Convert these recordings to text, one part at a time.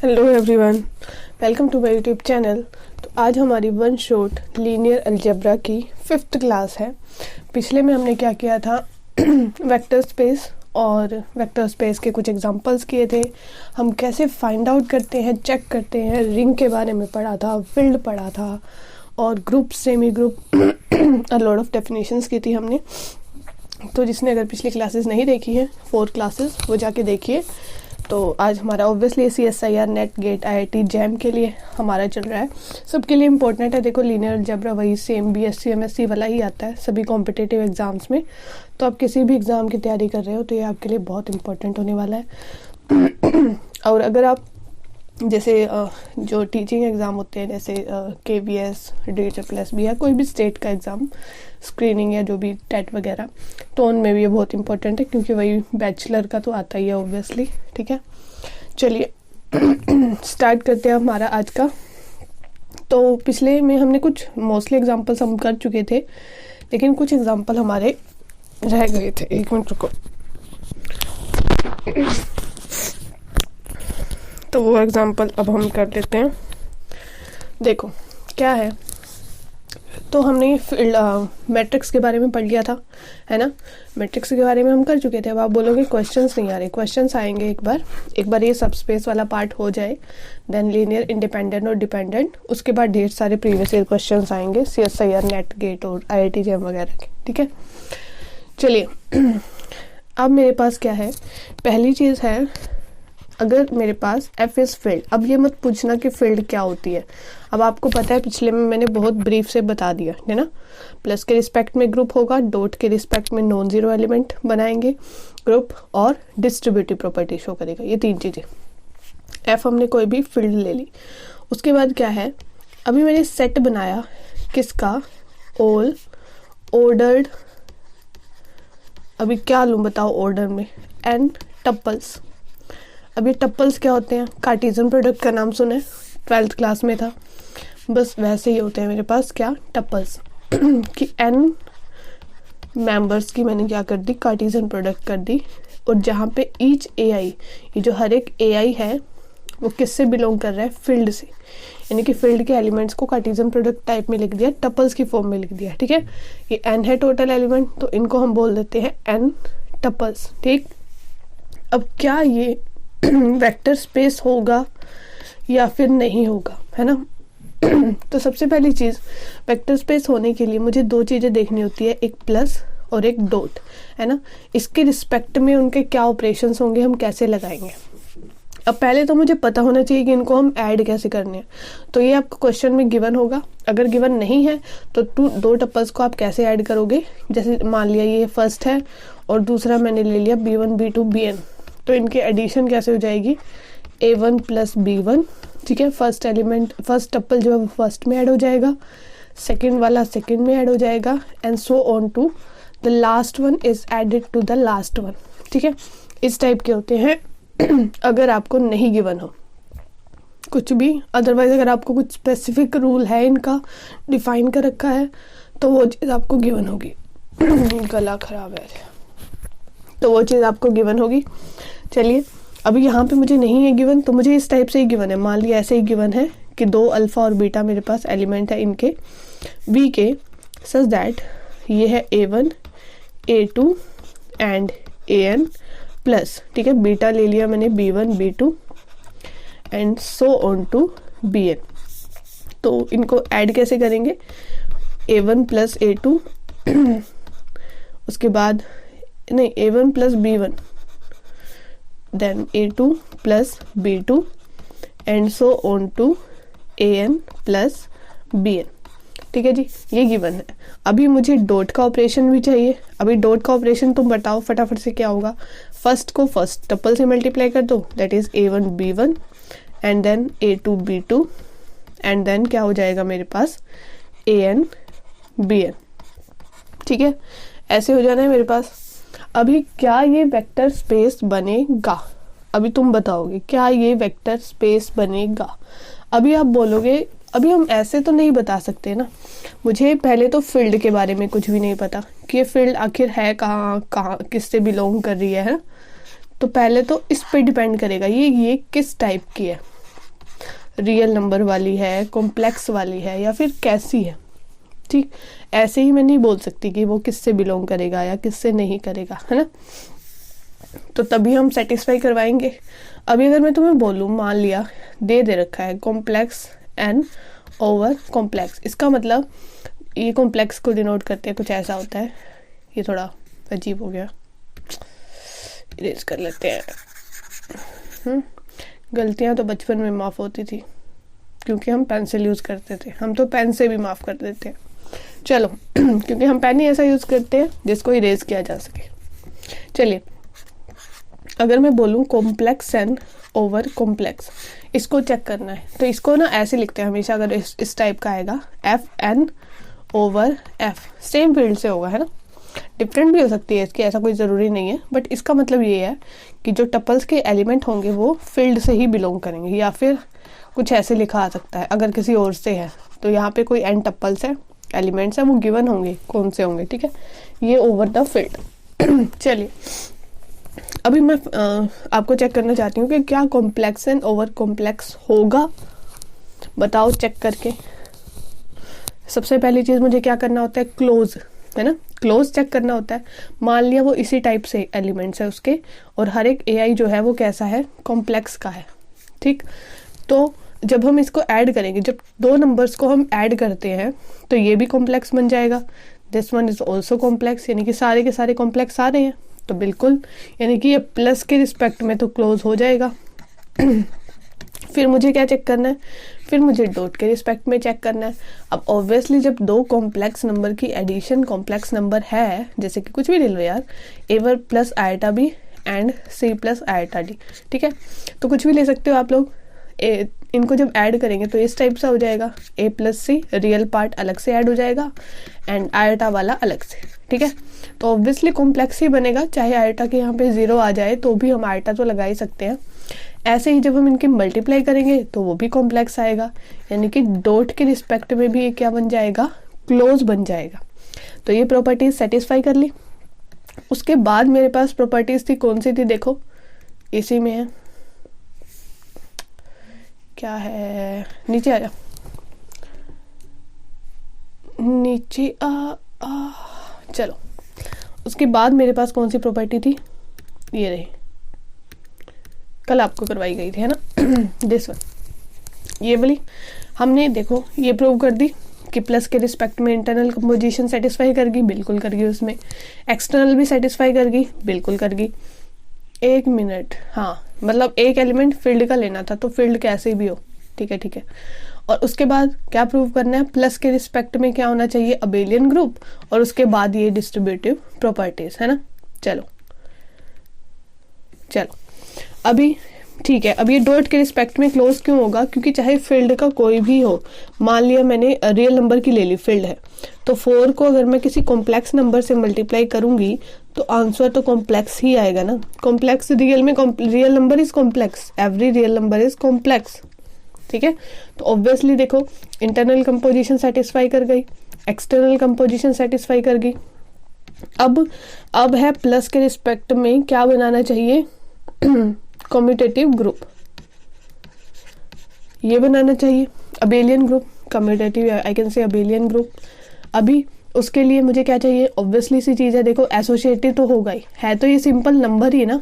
Hello everyone, welcome to my YouTube channel. तो आज हमारी वन शॉट लीनियर अलजेब्रा की 5th क्लास है। पिछले में हमने क्या किया था वेक्टर स्पेस और वेक्टर स्पेस के कुछ एग्जांपल्स किए थे। हम कैसे फाइंड आउट करते हैं, चेक करते हैं, रिंग के बारे में पढ़ा था, फील्ड पढ़ा था और group, semi group a lot of definitions की थी हमने। तो जिसने अगर पिछली क्लासेस नहीं देखी है 4 क्लासेस वो जाके देखिए। तो आज हमारा obviously CSIR NET GATE IIT JAM के लिए हमारा चल रहा है, सबके लिए इम्पोर्टेंट है। देखो लीनियर अलजेब्रा वही सेम BSc MSc वाला ही आता है सभी कॉम्पिटिटिव एग्जाम्स में। तो आप किसी भी एग्ज़ाम की तैयारी कर रहे हो तो ये आपके लिए बहुत इंपॉर्टेंट होने वाला है। और अगर आप जैसे जो टीचिंग एग्ज़ाम होते हैं जैसे KVS, DHSSB या कोई भी स्टेट का एग्ज़ाम, स्क्रीनिंग या जो भी टेट वगैरह, तो उनमें भी ये बहुत इंपॉर्टेंट है क्योंकि वही बैचलर का तो आता ही है ऑब्वियसली। ठीक है, चलिए स्टार्ट करते हैं हमारा आज का। तो पिछले में हमने कुछ मोस्टली एग्जांपल्स हम कर चुके थे, लेकिन कुछ एग्जांपल हमारे रह गए थे। एक मिनट रुको। तो वो एग्जांपल अब हम कर लेते हैं। देखो क्या है, तो हमने मैट्रिक्स के बारे में पढ़ लिया था, है ना। मैट्रिक्स के बारे में हम कर चुके थे। अब आप बोलोगे क्वेश्चंस नहीं आ रहे, क्वेश्चंस आएंगे एक बार ये सबस्पेस वाला पार्ट हो जाए, देन लीनियर, इंडिपेंडेंट और डिपेंडेंट, उसके बाद ढेर सारे प्रीवियस ईयर क्वेश्चंस आएंगे CSIR नेट गेट और IIT जैम वगैरह के। ठीक है, चलिए अब मेरे पास क्या है, पहली चीज़ है अगर मेरे पास F इज फील्ड। अब ये मत पूछना कि फील्ड क्या होती है, अब आपको पता है, पिछले में मैंने बहुत ब्रीफ से बता दिया है ना। प्लस के रिस्पेक्ट में ग्रुप होगा, डॉट के रिस्पेक्ट में नॉन जीरो एलिमेंट बनाएंगे ग्रुप, और डिस्ट्रीब्यूटिव प्रॉपर्टी शो करेगा। ये 3 चीज़ें। F हमने कोई भी फील्ड ले ली। उसके बाद क्या है, अभी मैंने सेट बनाया किसका, ऑल ऑर्डर्ड। अभी क्या लूँ बताओ ऑर्डर में, एन टप्पल्स। अब ये टप्पल्स क्या होते हैं, कार्टेशियन प्रोडक्ट का नाम सुना है, 12th क्लास में था। बस वैसे ही होते हैं मेरे पास क्या, टप्पल्स कि n मेंबर्स की मैंने क्या कर दी, कार्टेशियन प्रोडक्ट कर दी। और जहाँ पे ईच AI, ये जो हर एक AI है वो किससे बिलोंग कर रहा है, फील्ड से, यानी कि फील्ड के एलिमेंट्स को कार्टेशियन प्रोडक्ट टाइप में लिख दिया, टप्पल्स की फॉर्म में लिख दिया। ठीक है, ये n है टोटल एलिमेंट, तो इनको हम बोल देते हैं n टप्पल्स। ठीक, अब क्या ये वेक्टर स्पेस होगा या फिर नहीं होगा, है ना। तो सबसे पहली चीज़, वेक्टर स्पेस होने के लिए मुझे 2 चीज़ें देखनी होती है, एक प्लस और एक डॉट, है ना। इसके रिस्पेक्ट में उनके क्या ऑपरेशंस होंगे, हम कैसे लगाएंगे। अब पहले तो मुझे पता होना चाहिए कि इनको हम ऐड कैसे करने हैं। तो ये आपको क्वेश्चन में गिवन होगा, अगर गिवन नहीं है तो 2 टप्पल्स को आप कैसे ऐड करोगे। जैसे मान लिया ये फर्स्ट है और दूसरा मैंने ले लिया B1 B2 Bn, तो इनकी एडिशन कैसे हो जाएगी, A1 प्लस B1। ठीक है, फर्स्ट एलिमेंट, फर्स्ट टप्पल जो है वो फर्स्ट में ऐड हो जाएगा, सेकंड वाला सेकंड में ऐड हो जाएगा, and so on to the last one is added to the last one. ठीक है, इस टाइप के होते हैं अगर आपको नहीं गिवन हो कुछ भी। अदरवाइज अगर आपको कुछ स्पेसिफिक रूल है इनका डिफाइन कर रखा है तो वो चीज़ आपको गिवन होगी। गला खराब है तो वो चीज़ आपको गिवन होगी। चलिए, अभी यहाँ पे मुझे नहीं है गिवन, तो मुझे इस टाइप से ही गिवन है। मान लिया ऐसे ही गिवन है कि 2 अल्फा और बीटा मेरे पास एलिमेंट है इनके V के, सच दैट ये है A1 A2 and AN plus. ठीक है, बीटा ले लिया मैंने B1 B2 and so on to Bn। तो इनको ऐड कैसे करेंगे, A1 प्लस A2 उसके बाद नहीं, A1 plus B1 then A2 plus B2 and so on to AN plus Bn। ठीक है जी, ये गिवन है। अभी मुझे डॉट का ऑपरेशन भी चाहिए। अभी डॉट का ऑपरेशन तुम बताओ फटाफट से क्या होगा, फर्स्ट को फर्स्ट टप्पल से मल्टीप्लाई कर दो, that is A1 B1 and then A2 B2 and then क्या हो जाएगा मेरे पास AN Bn। ठीक है, ऐसे हो जाना है मेरे पास। अभी क्या ये वेक्टर स्पेस बनेगा, अभी तुम बताओगे क्या ये वेक्टर स्पेस बनेगा। अभी आप बोलोगे, अभी हम ऐसे तो नहीं बता सकते ना, मुझे पहले तो फील्ड के बारे में कुछ भी नहीं पता कि ये फील्ड आखिर है कहाँ किससे बिलोंग कर रही है। तो पहले तो इस पे डिपेंड करेगा ये किस टाइप की है। रियल नंबर वाली है, कॉम्प्लेक्स वाली है, या फिर कैसी है। ठीक, ऐसे ही मैं नहीं बोल सकती कि वो किससे बिलोंग करेगा या किससे नहीं करेगा, है ना। तो तभी हम सेटिस्फाई करवाएंगे। अभी अगर मैं तुम्हें बोलूँ, मान लिया दे रखा है कॉम्प्लेक्स एंड ओवर कॉम्प्लेक्स, इसका मतलब ये कॉम्प्लेक्स को डिनोट करते हैं, कुछ ऐसा होता है। ये थोड़ा अजीब हो गया, इरेज कर लेते हैं। गलतियां तो बचपन में माफ़ होती थी क्योंकि हम पेंसिल यूज़ करते थे, हम तो पेन से भी माफ़ कर देते हैं। चलो क्योंकि हम पेन ही ऐसा यूज़ करते हैं जिसको इरेज किया जा सके। चलिए, अगर मैं बोलूँ कॉम्प्लेक्स एंड ओवर कॉम्प्लेक्स, इसको चेक करना है तो इसको ना ऐसे लिखते हैं हमेशा। अगर इस टाइप का आएगा F n over F, same field से होगा, है ना। डिफरेंट भी हो सकती है इसकी, ऐसा कोई ज़रूरी नहीं है, बट इसका मतलब ये है कि जो टपल्स के एलिमेंट होंगे वो फील्ड से ही बिलोंग करेंगे। या फिर कुछ ऐसे लिखा आ सकता है, अगर किसी और से है तो यहाँ पे कोई एन टपल्स है, एलिमेंट्स है, वो गिवन होंगे कौन से होंगे, ठीक है। ये ओवर द फील्ड। चलिए, अभी मैं आपको चेक करना चाहती हूँ कि क्या कॉम्प्लेक्स एंड ओवर कॉम्प्लेक्स होगा, बताओ चेक करके। सबसे पहली चीज़ मुझे क्या करना होता है, क्लोज, है ना, क्लोज चेक करना होता है। मान लिया वो इसी टाइप से एलिमेंट्स है उसके, और हर एक एआई जो है वो कैसा है, कॉम्प्लेक्स का है। ठीक, तो जब हम इसको ऐड करेंगे, जब दो नंबर्स को हम ऐड करते हैं तो ये भी कॉम्प्लेक्स बन जाएगा। This one is also complex, यानी कि सारे के सारे कॉम्प्लेक्स आ रहे हैं, तो बिल्कुल यानी कि ये प्लस के रिस्पेक्ट में तो क्लोज हो जाएगा। फिर मुझे क्या चेक करना है, फिर मुझे डॉट के रिस्पेक्ट में चेक करना है। अब ऑब्वियसली जब दो कॉम्प्लेक्स नंबर की एडिशन कॉम्प्लेक्स नंबर है, जैसे कि कुछ भी ले लो यार, ए वर plus iota B and C plus iota D, ठीक है, तो कुछ भी ले सकते हो आप लोग। इनको जब ऐड करेंगे तो इस टाइप सा हो जाएगा, ए प्लस सी, रियल पार्ट अलग से ऐड हो जाएगा एंड आयटा वाला अलग से, ठीक है। तो ऑब्वियसली कॉम्प्लेक्स ही बनेगा, चाहे आयटा के यहाँ पे 0 आ जाए तो भी हम आयटा तो लगा ही सकते हैं। ऐसे ही जब हम इनकी मल्टीप्लाई करेंगे तो वो भी कॉम्प्लेक्स आएगा, यानी कि डॉट के रिस्पेक्ट में भी ये क्या बन जाएगा, क्लोज बन जाएगा। तो ये प्रॉपर्टीज सेटिस्फाई कर ली। उसके बाद मेरे पास प्रॉपर्टीज थी, कौन सी थी, देखो इसी में है, क्या है, नीचे आ जाओ, नीचे आ चलो। उसके बाद मेरे पास कौन सी प्रॉपर्टी थी, ये रही, कल आपको करवाई गई थी, है ना, दिस वन, ये वाली। हमने देखो ये प्रूव कर दी कि प्लस के रिस्पेक्ट में इंटरनल कंपोजिशन सेटिस्फाई कर गई, बिल्कुल कर गई, उसमें एक्सटर्नल भी सेटिस्फाई कर गई, बिल्कुल कर गई। एक मिनट, हाँ, मतलब एक एलिमेंट फील्ड का लेना था, तो फील्ड कैसे भी हो, ठीक है ठीक है। और उसके बाद क्या प्रूव करना है, प्लस के रिस्पेक्ट में क्या होना चाहिए, अबेलियन ग्रुप, और उसके बाद ये डिस्ट्रीब्यूटिव प्रॉपर्टीज, है ना। चलो चलो, अभी ठीक है। अब ये डॉट के रिस्पेक्ट में क्लोज क्यों होगा, क्योंकि चाहे फील्ड का कोई भी हो, मान लिया मैंने रियल नंबर की ले ली, फील्ड है, तो 4 को अगर मैं किसी कॉम्प्लेक्स नंबर से मल्टीप्लाई करूंगी तो आंसर तो कॉम्प्लेक्स ही आएगा ना। कॉम्प्लेक्स रियल में, real number is complex, every real number is complex, ठीक है। तो ऑब्वियसली देखो, इंटरनल कंपोजिशन सेटिस्फाई कर गई, एक्सटर्नल कंपोजिशन सेटिस्फाई कर गई। अब है प्लस के रिस्पेक्ट में क्या बनाना चाहिए, कम्यूटेटिव ग्रुप, ये बनाना चाहिए, abelian group, commutative, I can say abelian group. अभी उसके लिए मुझे क्या चाहिए, ऑब्वियसली सी चीज है, देखो एसोसिएटिव तो होगा ही, है तो ये सिंपल नंबर ही ना,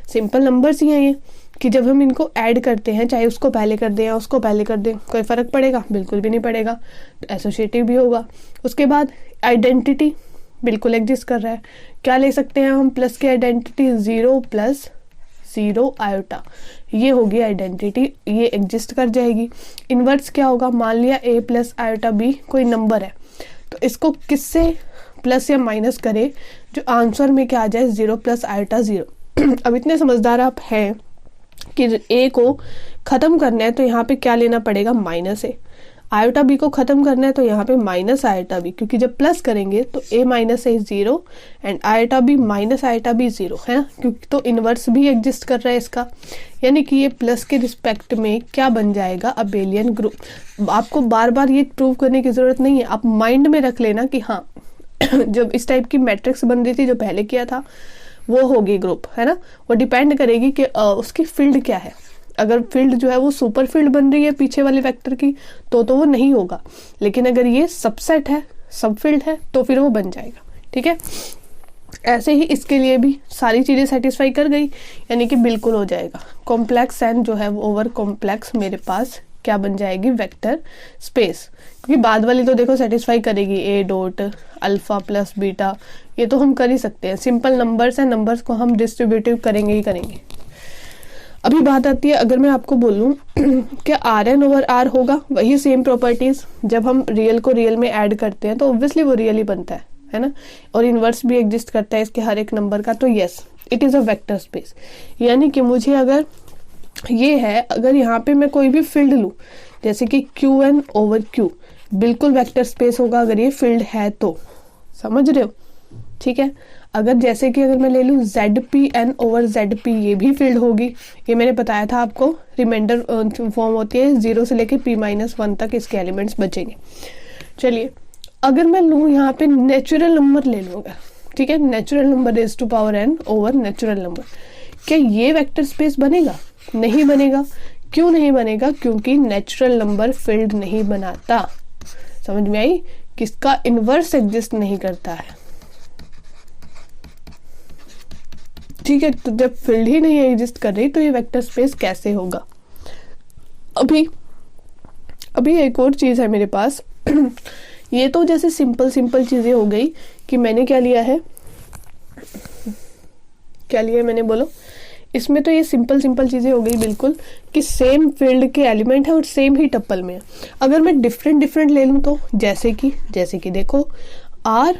सिंपल नंबर्स ही हैं ये, कि जब हम इनको ऐड करते हैं, चाहे उसको पहले कर दें या उसको पहले कर दें, कोई फर्क पड़ेगा, बिल्कुल भी नहीं पड़ेगा, तो एसोसिएटिव भी होगा। उसके बाद आइडेंटिटी बिल्कुल एग्जिस्ट कर रहा है, क्या ले सकते हैं हम, प्लस की आइडेंटिटी 0 + 0 आयोटा, ये होगी आइडेंटिटी, ये एग्जिस्ट कर जाएगी। इनवर्स क्या होगा, मान लिया a + आयोटा b कोई नंबर है, तो इसको किससे प्लस या माइनस करे जो आंसर में क्या आ जाए, 0 + आयोटा 0। अब इतने समझदार आप हैं कि a को खत्म करना है तो यहाँ पे क्या लेना पड़ेगा, -a। आयोटा b को खत्म करना है तो यहाँ पे माइनस आयोटा b, क्योंकि जब प्लस करेंगे तो a - a 0 and iota b - iota b 0 है ना, क्योंकि तो इनवर्स भी एग्जिस्ट कर रहा है इसका, यानी कि ये प्लस के रिस्पेक्ट में क्या बन जाएगा, अबेलियन ग्रुप। आपको बार बार ये प्रूव करने की जरूरत नहीं है, आप माइंड में रख लेना कि हाँ जब इस टाइप की मैट्रिक्स बन रही थी जो पहले किया था वो होगी ग्रुप, है ना। वो डिपेंड करेगी कि उसकी फील्ड क्या है। अगर फील्ड जो है वो सुपर फील्ड बन रही है पीछे वाले वेक्टर की तो वो नहीं होगा, लेकिन अगर ये सबसेट है, सब फील्ड है, तो फिर वो बन जाएगा। ठीक है, ऐसे ही इसके लिए भी सारी चीजें सेटिस्फाई कर गई, यानी कि बिल्कुल हो जाएगा। कॉम्प्लेक्स एन जो है वो ओवर कॉम्प्लेक्स मेरे पास क्या बन जाएगी, वेक्टर स्पेस। क्योंकि बाद वाली तो देखो सेटिस्फाई करेगी, ए डॉट अल्फा प्लस बीटा, ये तो हम कर ही सकते हैं, सिंपल नंबर्स हैं, नंबर्स को हम डिस्ट्रीब्यूटिव करेंगे ही करेंगे। अभी बात आती है, अगर मैं आपको बोलूं कि आर एन ओवर आर होगा, वही सेम प्रॉपर्टीज, जब हम रियल को रियल में ऐड करते हैं तो ऑब्वियसली वो रियल ही बनता है ना, और इनवर्स भी एग्जिस्ट करता है इसके हर एक नंबर का, तो yes it is a vector space. यानी कि मुझे अगर ये है, अगर यहाँ पे मैं कोई भी फील्ड लूं जैसे कि क्यू एन ओवर क्यू, बिल्कुल वेक्टर स्पेस होगा अगर ये फील्ड है तो, समझ रहे हो? ठीक है, अगर जैसे कि अगर मैं ले लूं Z p n over Z p, ये भी फील्ड होगी, ये मैंने बताया था आपको, रिमाइंडर फॉर्म होती है 0 से लेके p-1 तक इसके एलिमेंट्स बचेंगे। चलिए, अगर मैं लूं यहाँ पे नेचुरल नंबर ले लूंगा, ठीक है, natural number raise to power n over natural number, क्या ये वेक्टर स्पेस बनेगा? नहीं बनेगा। क्यों नहीं बनेगा? क्योंकि नेचुरल नंबर फील्ड नहीं बनाता। समझ में आई? किसका इनवर्स एग्जिस्ट नहीं करता है। ठीक है, तो जब फील्ड ही नहीं एग्जिस्ट कर रही तो ये वेक्टर स्पेस कैसे होगा? अभी एक और चीज है मेरे पास ये तो जैसे सिंपल चीजें हो गई कि मैंने क्या लिया है मैंने, बोलो। इसमें तो ये सिंपल चीजें हो गई बिल्कुल, कि सेम फील्ड के एलिमेंट है और सेम ही टप्पल में है। अगर मैं डिफरेंट ले लूं तो जैसे कि देखो, आर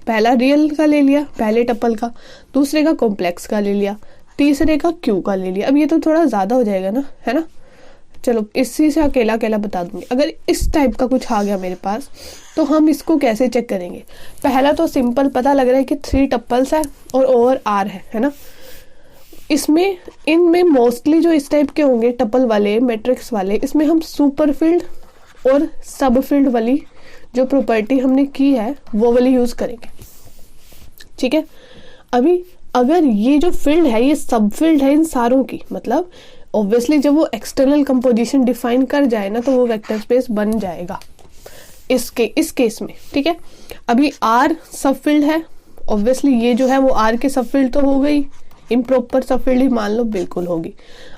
पहला रियल का ले लिया पहले टप्पल का, दूसरे का कॉम्प्लेक्स का ले लिया, तीसरे का क्यू का ले लिया। अब ये तो थोड़ा ज्यादा हो जाएगा ना, है ना? चलो इसी से अकेला बता दूंगी। अगर इस टाइप का कुछ आ गया मेरे पास तो हम इसको कैसे चेक करेंगे? पहला तो सिंपल पता लग रहा है कि 3 टप्पल्स है और ओवर आर है ना? इनमें मोस्टली जो इस टाइप के होंगे टप्पल वाले, मैट्रिक्स वाले, इसमें हम सुपर फील्ड और सब फील्ड वाली जो प्रॉपर्टी हमने की है वो वाली यूज करेंगे। ठीक है, अभी अगर ये जो फील्ड है ये सब फील्ड है इन सारों की, मतलब ऑब्वियसली जब वो एक्सटर्नल कंपोजिशन डिफाइन कर जाए ना तो वो वेक्टर स्पेस बन जाएगा इस केस में। ठीक है, अभी आर सब फील्ड है, ऑब्वियसली ये जो है वो आर के सब फील्ड तो हो गई, इम्प्रॉपर सब फील्ड ही मान लो, बिल्कुल होगी।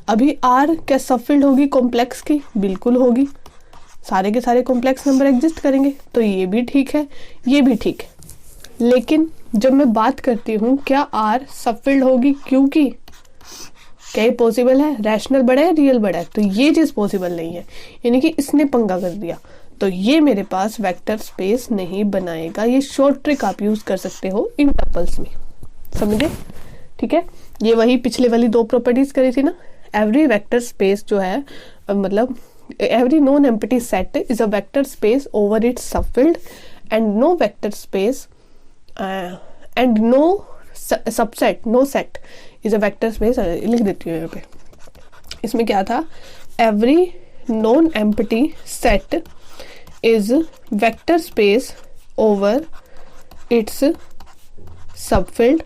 अभी आर क्या सब फील्ड होगी कॉम्प्लेक्स की? बिल्कुल होगी, सारे के सारे कॉम्प्लेक्स नंबर एग्जिस्ट करेंगे, तो ये भी ठीक है, ये भी ठीक है। लेकिन जब मैं बात करती हूँ क्या आर सब फील्ड होगी क्यू की, क्या ये पॉसिबल है? रैशनल बड़ा है, रियल बड़ा है, तो ये चीज पॉसिबल नहीं है, यानी कि इसने पंगा कर दिया, तो ये मेरे पास वेक्टर स्पेस नहीं बनाएगा। ये शॉर्ट ट्रिक आप यूज कर सकते हो इन टपल्स में, समझे? ठीक है, ये वही पिछले वाली 2 प्रॉपर्टीज करी थी ना। एवरी वेक्टर स्पेस जो है, मतलब every known empty set is a vector space over its subfield and no vector space and no set is a vector space। लिख देती हूँ यहाँ पे, इसमें क्या था? every known empty set is vector space over its subfield,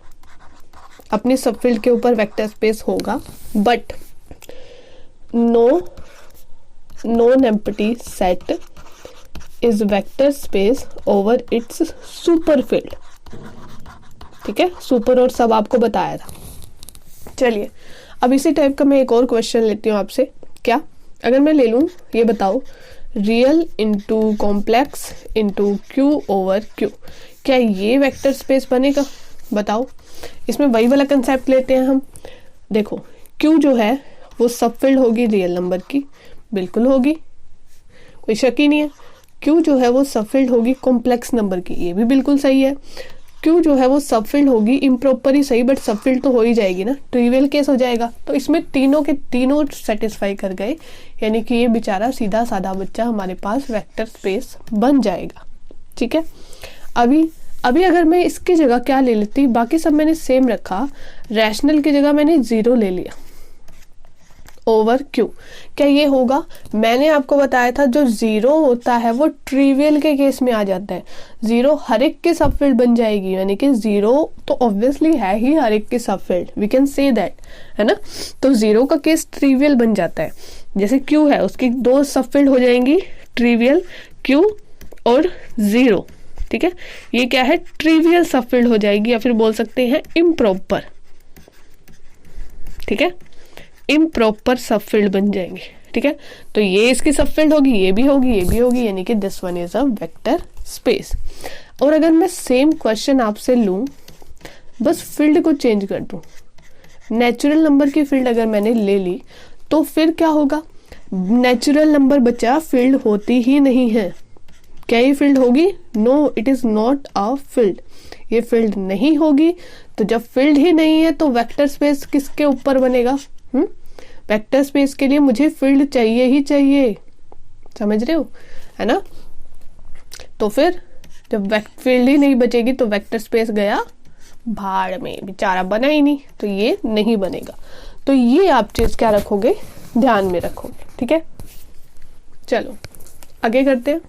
अपनी subfield के ऊपर वेक्टर स्पेस होगा, but no non-empty set is vector space over its super field। ठीक है, सुपर और सब आपको बताया था। चलिए, अब इसी टाइप का मैं एक और क्वेश्चन लेती हूँ आपसे। क्या अगर मैं ले लूँ, ये बताओ, real into complex into Q over Q, क्या ये वेक्टर स्पेस बनेगा? बताओ। इसमें वही वाला कंसेप्ट लेते हैं हम। देखो, क्यू जो है वो सब फील्ड होगी रियल नंबर की, बिल्कुल होगी, कोई शक ही नहीं है। क्यू जो है वो सब फील्ड होगी कॉम्प्लेक्स नंबर की, ये भी बिल्कुल सही है। क्यू जो है वो सब फील्ड होगी, इम्प्रॉपर ही सही, बट सब फील्ड तो हो ही जाएगी ना, ट्रिवियल केस हो जाएगा। तो इसमें तीनों के तीनों सेटिस्फाई कर गए, यानी कि ये बेचारा सीधा साधा बच्चा हमारे पास वेक्टर स्पेस बन जाएगा। ठीक है, अभी अगर मैं इसकी जगह क्या ले लेती, बाकी सब मैंने सेम रखा, रैशनल की जगह मैंने 0 ले लिया ओवर क्यू। क्या ये होगा? मैंने आपको बताया था जो जीरो होता है वो ट्रिवियल के केस में आ जाता है। जीरो हर एक की सब फील्ड बन जाएगी, यानी कि जीरो तो ऑब्वियसली है ही हर एक की subfield, we can say that, है ना। तो जीरो का केस ट्रिवियल बन जाता है। जैसे क्यू है, उसकी दो सब फील्ड हो जाएंगी, ट्रिवियल क्यू और जीरो, ठीक है। ये क्या है? ट्रिवियल सब फील्ड हो जाएगी, या फिर बोल सकते हैं इम्प्रॉपर, ठीक है। इम्प्रॉपर सब फील्ड बन जाएंगे, ठीक है। तो ये इसकी सब फील्ड होगी, ये भी होगी, ये भी होगी, यानी कि this one is a vector space. और अगर मैं सेम क्वेश्चन आपसे लूं, बस फील्ड को चेंज कर दूं, नेचुरल नंबर की फील्ड अगर मैंने ले ली, तो फिर क्या होगा? नेचुरल नंबर बचा, फील्ड होती ही नहीं है। क्या ये फील्ड होगी? No, it is not a field, ये फील्ड नहीं होगी। तो जब फील्ड ही नहीं है तो वेक्टर स्पेस किसके ऊपर बनेगा? वेक्टर स्पेस के लिए मुझे फील्ड चाहिए ही चाहिए, समझ रहे हो, है ना। तो फिर जब फील्ड ही नहीं बचेगी तो वेक्टर स्पेस गया भाड़ में, बेचारा बना ही नहीं, तो ये नहीं बनेगा। तो ये आप चीज क्या रखोगे? ध्यान में रखोगे, ठीक है। चलो आगे करते हैं।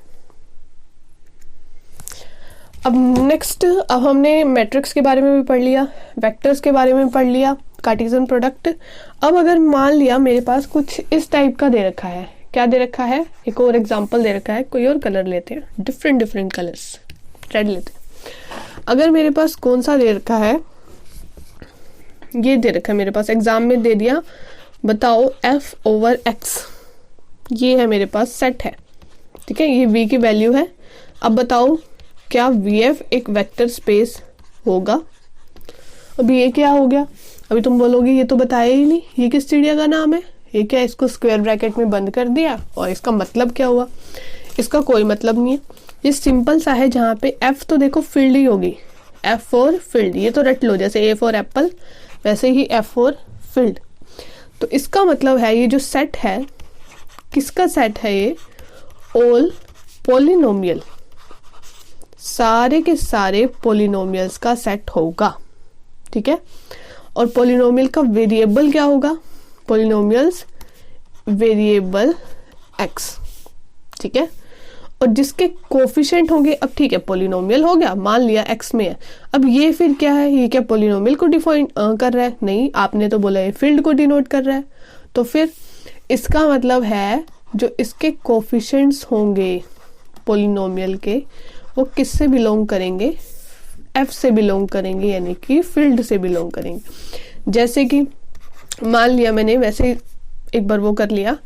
अब नेक्स्ट, अब हमने मैट्रिक्स के बारे में भी पढ़ लिया, वेक्टर्स के बारे में पढ़ लिया, कार्टेशियन प्रोडक्ट। अब अगर मान लिया मेरे पास कुछ इस टाइप का दे रखा है, क्या दे रखा है? एक और एग्जांपल दे रखा है, कोई और कलर लेते हैं, डिफरेंट कलर्स, रेड लेते हैं। अगर मेरे पास कौन सा दे रखा है, ये दे रखा है मेरे पास, एग्जाम में दे दिया, बताओ f ओवर x, ये है मेरे पास सेट है, ठीक है, ये v की वैल्यू है। अब बताओ क्या vf एक वेक्टर स्पेस होगा? अभी ये क्या हो गया? अभी तुम बोलोगे ये तो बताया ही नहीं, ये किस चिड़िया का नाम है, ये क्या, इसको स्क्वायर ब्रैकेट में बंद कर दिया और इसका मतलब क्या हुआ? इसका कोई मतलब नहीं है, ये सिंपल सा है। जहाँ पे f तो देखो फील्ड ही होगी, f फॉर फील्ड, ये तो रट लो, जैसे a फॉर एप्पल वैसे ही f फॉर फील्ड। तो इसका मतलब है ये जो सेट है, किसका सेट है ये? ऑल पॉलिनोमियल, सारे के सारे पॉलिनोमियल्स का सेट होगा, ठीक है। और पॉलिनोमियल का वेरिएबल क्या होगा? पॉलिनोमियल्स वेरिएबल x, ठीक है। और जिसके कोफिशिएंट होंगे, अब ठीक है पॉलिनोमियल हो गया, मान लिया x में है। अब ये फिर क्या है? ये क्या पॉलिनोमियल को डिफाइन कर रहा है? नहीं, आपने तो बोला ये फील्ड को डिनोट कर रहा है। तो फिर इसका मतलब है जो इसके कोफिशिएंट्स होंगे पॉलिनोमियल के, वो किससे बिलोंग करेंगे? f से बिलोंग करेंगे, यानी कि फील्ड से बिलोंग करेंगे। जैसे कि मान लिया मैंने, वैसे एक बार वो कर लिया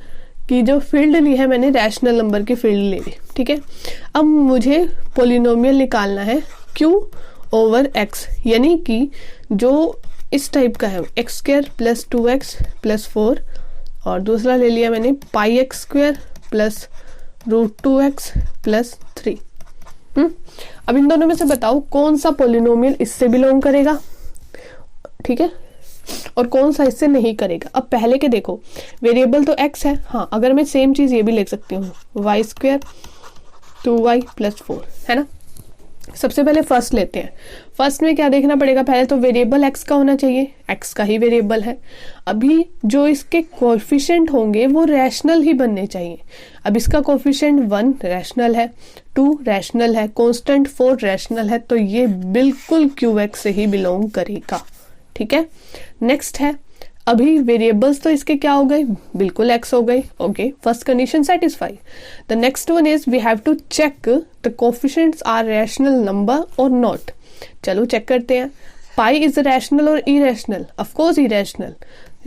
कि जो फील्ड ली है मैंने, रैशनल नंबर की फील्ड ले ली, ठीक है। अब मुझे पॉलिनोमियल निकालना है q ओवर x, यानी कि जो इस टाइप का है, x square plus 2x plus 4, और दूसरा ले लिया मैंने pi X square plus √2x plus 3। अब इन दोनों में से बताओ कौन सा पॉलिनोमियल इससे बिलोंग करेगा, ठीक है, और कौन सा इससे नहीं करेगा। अब पहले के देखो, वेरिएबल तो x है, हाँ, अगर मैं सेम चीज ये भी लिख सकती हूँ, वाई स्क्वायर 2y प्लस 4, है ना। सबसे पहले फर्स्ट लेते हैं। फर्स्ट में क्या देखना पड़ेगा? पहले तो वेरिएबल x का होना चाहिए, x का ही वेरिएबल है। अभी जो इसके कोएफिशिएंट होंगे वो रैशनल ही बनने चाहिए। अब इसका कोएफिशिएंट 1 रैशनल है, 2 रैशनल है, कांस्टेंट 4 रैशनल है, तो ये बिल्कुल qx से ही बिलोंग करेगा, ठीक है। नेक्स्ट है, अभी वेरिएबल्स तो इसके क्या हो गए? बिल्कुल x हो गए, okay, first condition satisfy. The next one is we have to check the coefficients are rational number or not. चलो चेक करते हैं, pi is rational or irrational? Of course irrational,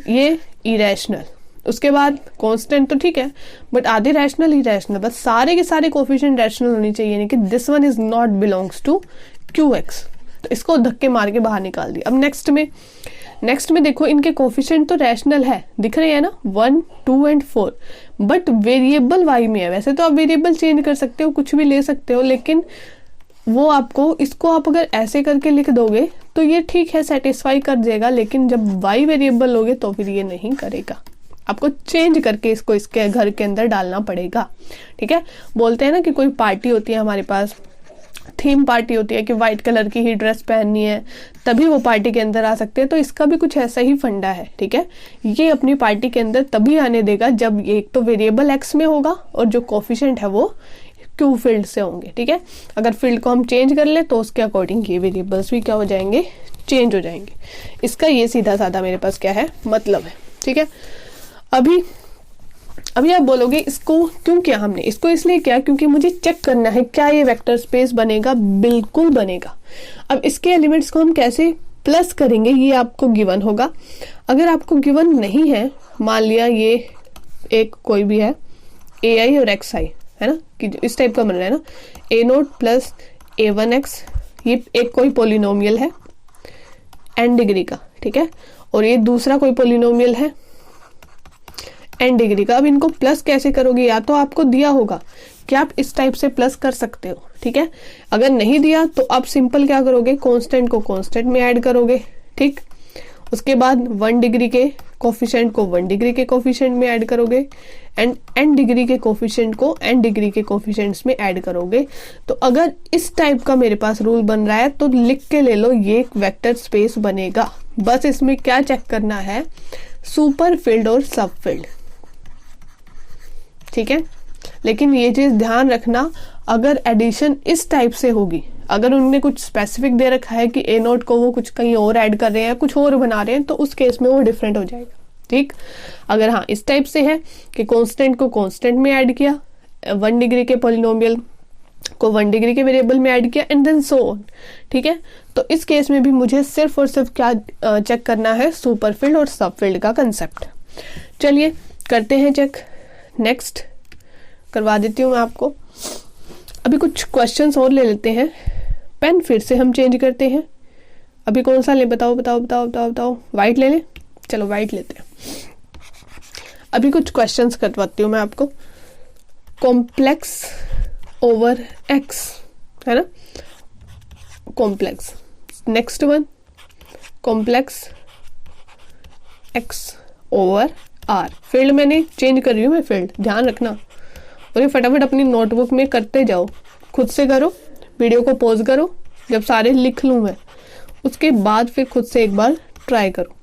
ये इरेशनल। उसके बाद कांस्टेंट तो ठीक है, बट आधे रैशनल इरेशनल, बस सारे के सारे कोएफिशिएंट रैशनल होनी चाहिए, यानी कि this one is not belongs to qx। तो इसको धक्के मार के बाहर निकाल दिया। अब नेक्स्ट में देखो, इनके कोएफिशिएंट तो रैशनल है, दिख रहे हैं ना, 1, 2 एंड 4, बट वेरिएबल y में है। वैसे तो आप वेरिएबल चेंज कर सकते हो, कुछ भी ले सकते हो, लेकिन वो आपको, इसको आप अगर ऐसे करके लिख दोगे तो ये ठीक है सेटिस्फाई कर देगा, लेकिन जब y वेरिएबल लोगे तो फिर ये नहीं करेगा, आपको चेंज करके इसको इसके घर के अंदर डालना पड़ेगा, ठीक है। बोलते हैं ना कि कोई पार्टी होती है हमारे पास, थीम पार्टी होती है कि वाइट कलर की ही ड्रेस पहननी है तभी वो पार्टी के अंदर आ सकते हैं, तो इसका भी कुछ ऐसा ही फंडा है, ठीक है। ये अपनी पार्टी के अंदर तभी आने देगा जब एक तो वेरिएबल एक्स में होगा और जो कोफिशिएंट है वो क्यू फील्ड से होंगे, ठीक है। अगर फील्ड को हम चेंज कर ले तो उसके अकॉर्डिंग ये वेरिएबल्स भी क्या हो जाएंगे, चेंज हो जाएंगे। इसका ये सीधा साधा मेरे पास क्या है, मतलब है, ठीक है। अभी आप बोलोगे इसको क्यों किया हमने, इसको इसलिए किया क्योंकि मुझे चेक करना है क्या ये वेक्टर स्पेस बनेगा, बिल्कुल बनेगा। अब इसके एलिमेंट्स को हम कैसे प्लस करेंगे ये आपको गिवन होगा। अगर आपको गिवन नहीं है, मान लिया ये एक कोई भी है ai और xi है ना, कि इस टाइप का बन रहा है ना, a0 प्लस a1x, ये एक कोई पोलिनोमियल है n डिग्री का, ठीक है, और ये दूसरा कोई पोलिनोमियल है n डिग्री का। अब इनको प्लस कैसे करोगे, या तो आपको दिया होगा कि आप इस टाइप से प्लस कर सकते हो, ठीक है। अगर नहीं दिया तो आप सिंपल क्या करोगे, कांस्टेंट को कांस्टेंट में ऐड करोगे, ठीक। उसके बाद 1 डिग्री के कोफिशिएंट को 1 डिग्री के कोफिशिएंट में ऐड करोगे एंड n डिग्री के कोफिशिएंट को n डिग्री के कोफिशिएंट्स में ऐड करोगे। तो अगर इस टाइप का मेरे पास रूल बन रहा है तो लिख के ले लो, ये एक वेक्टर स्पेस बनेगा। बस इसमें क्या चेक करना है, सुपर फील्ड और सब फील्ड, ठीक है। लेकिन ये चीज ध्यान रखना, अगर एडिशन इस टाइप से होगी, अगर उन्होंने कुछ स्पेसिफिक दे रखा है कि ए नोट को वो कुछ कहीं और ऐड कर रहे हैं, कुछ और बना रहे हैं, तो उस केस में वो डिफरेंट हो जाएगा, ठीक। अगर हाँ इस टाइप से है कि कांस्टेंट को कांस्टेंट में ऐड किया, 1 डिग्री के पॉलिनोमियल को 1 डिग्री के वेरिएबल में ऐड किया एंड देन सो ऑन, ठीक है। तो इस केस में भी मुझे सिर्फ और सिर्फ क्या चेक करना है, सुपर फील्ड और सब फील्ड का कंसेप्ट। चलिए करते हैं चेक, नेक्स्ट करवा देती हूँ मैं आपको। अभी कुछ क्वेश्चंस और ले लेते हैं, पेन फिर से हम चेंज करते हैं। अभी कौन सा ले, बताओ बताओ बताओ बताओ बताओ, वाइट ले लें, चलो वाइट लेते हैं। अभी कुछ क्वेश्चंस करवाती हूँ मैं आपको। कॉम्प्लेक्स ओवर एक्स है ना, complex. Next one complex x over R. Field मैंने चेंज कर रही हूँ मैं, फील्ड ध्यान रखना, और ये फटाफट अपनी नोटबुक में करते जाओ, खुद से करो, वीडियो को पॉज करो, जब सारे लिख लूँ मैं उसके बाद फिर खुद से एक बार ट्राई करो।